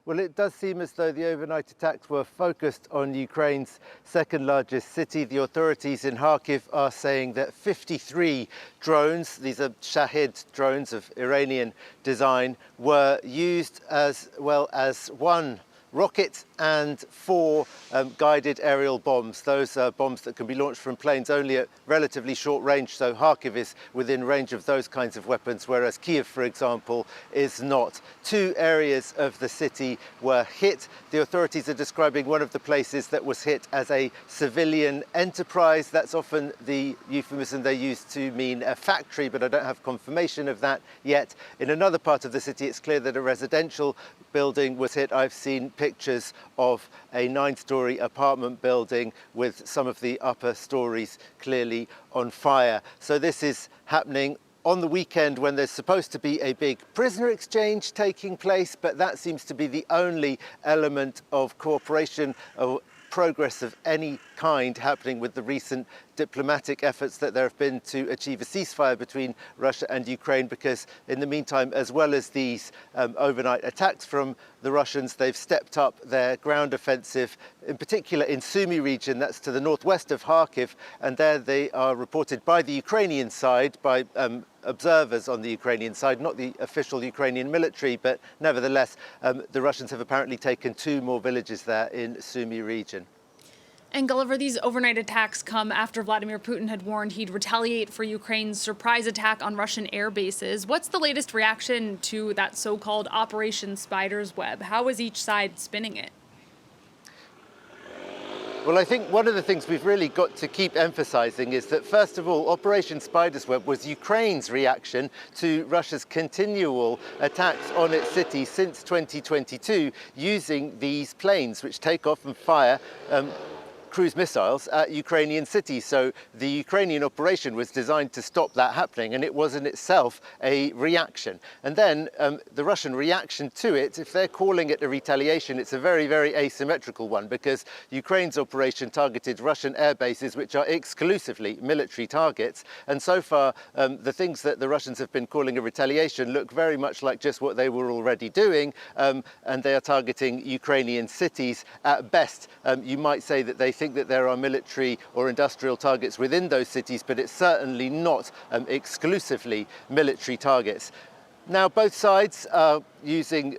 Well, it does seem as though the overnight attacks were focused on Ukraine's second largest city. The authorities in Kharkiv are saying that 53 drones, these are Shahid drones of Iranian design, were used, as well as one rocket and four guided aerial bombs. Those are bombs that can be launched from planes only at relatively short range, so Kharkiv is within range of those kinds of weapons, whereas Kiev, for example, is not. Two areas of the city were hit. The authorities are describing one of the places that was hit as a civilian enterprise. That's often the euphemism they use to mean a factory, but I don't have confirmation of that yet. In another part of the city, it's clear that a residential building was hit. I've seen pictures of a 9-story apartment building with some of the upper stories clearly on fire. So this is happening on the weekend when there's supposed to be a big prisoner exchange taking place, but that seems to be the only element of cooperation or progress of any kind happening with the recent diplomatic efforts that there have been to achieve a ceasefire between Russia and Ukraine, because in the meantime, as well as these overnight attacks from the Russians, they've stepped up their ground offensive, in particular in Sumy region, that's to the northwest of Kharkiv, and there they are reported by the Ukrainian side, by observers on the Ukrainian side, not the official Ukrainian military, but nevertheless, the Russians have apparently taken 2 more villages there in Sumy region. And Gulliver, these overnight attacks come after Vladimir Putin had warned he'd retaliate for Ukraine's surprise attack on Russian air bases. What's the latest reaction to that so-called Operation Spider's Web? How is each side spinning it? Well, I think one of the things we've really got to keep emphasizing is that, first of all, Operation Spider's Web was Ukraine's reaction to Russia's continual attacks on its city since 2022 using these planes which take off and fire cruise missiles at Ukrainian cities. So the Ukrainian operation was designed to stop that happening, and it was in itself a reaction. And then the Russian reaction to it, if they're calling it a retaliation, it's a very, very asymmetrical one, because Ukraine's operation targeted Russian air bases, which are exclusively military targets. And so far, the things that the Russians have been calling a retaliation look very much like just what they were already doing, and they are targeting Ukrainian cities at best. You might say that they think that there are military or industrial targets within those cities, but it's certainly not exclusively military targets. Now, both sides are using,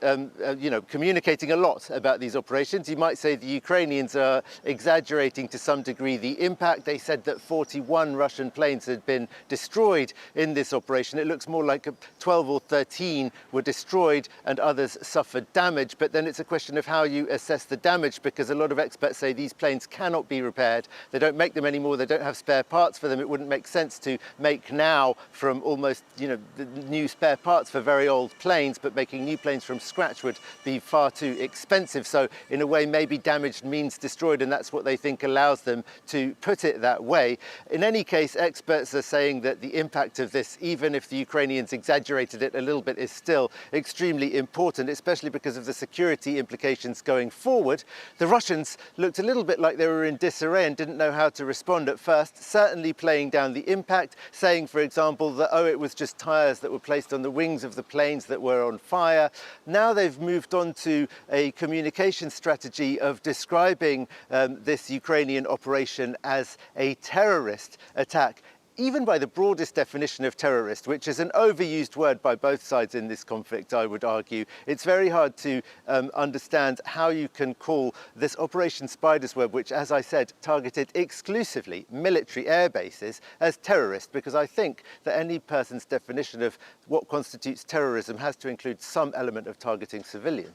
communicating a lot about these operations. You might say the Ukrainians are exaggerating to some degree the impact. They said that 41 Russian planes had been destroyed in this operation. It looks more like 12 or 13 were destroyed and others suffered damage. But then it's a question of how you assess the damage, because a lot of experts say these planes cannot be repaired. They don't make them anymore. They don't have spare parts for them. It wouldn't make sense to make now from almost, the new spare parts for very old planes, but making new planes from scratch would be far too expensive. So in a way, maybe damaged means destroyed, and that's what they think allows them to put it that way. In any case, experts are saying that the impact of this, even if the Ukrainians exaggerated it a little bit, is still extremely important, especially because of the security implications going forward. The Russians looked a little bit like they were in disarray and didn't know how to respond at first, certainly playing down the impact, saying, for example, that, it was just tires that were placed on the wings of the planes that were on fire. Now they've moved on to a communication strategy of describing this Ukrainian operation as a terrorist attack, even by the broadest definition of terrorist, which is an overused word by both sides in this conflict, I would argue. It's very hard to understand how you can call this Operation Spider's Web, which, as I said, targeted exclusively military air bases, as terrorist, because I think that any person's definition of what constitutes terrorism has to include some element of targeting civilians.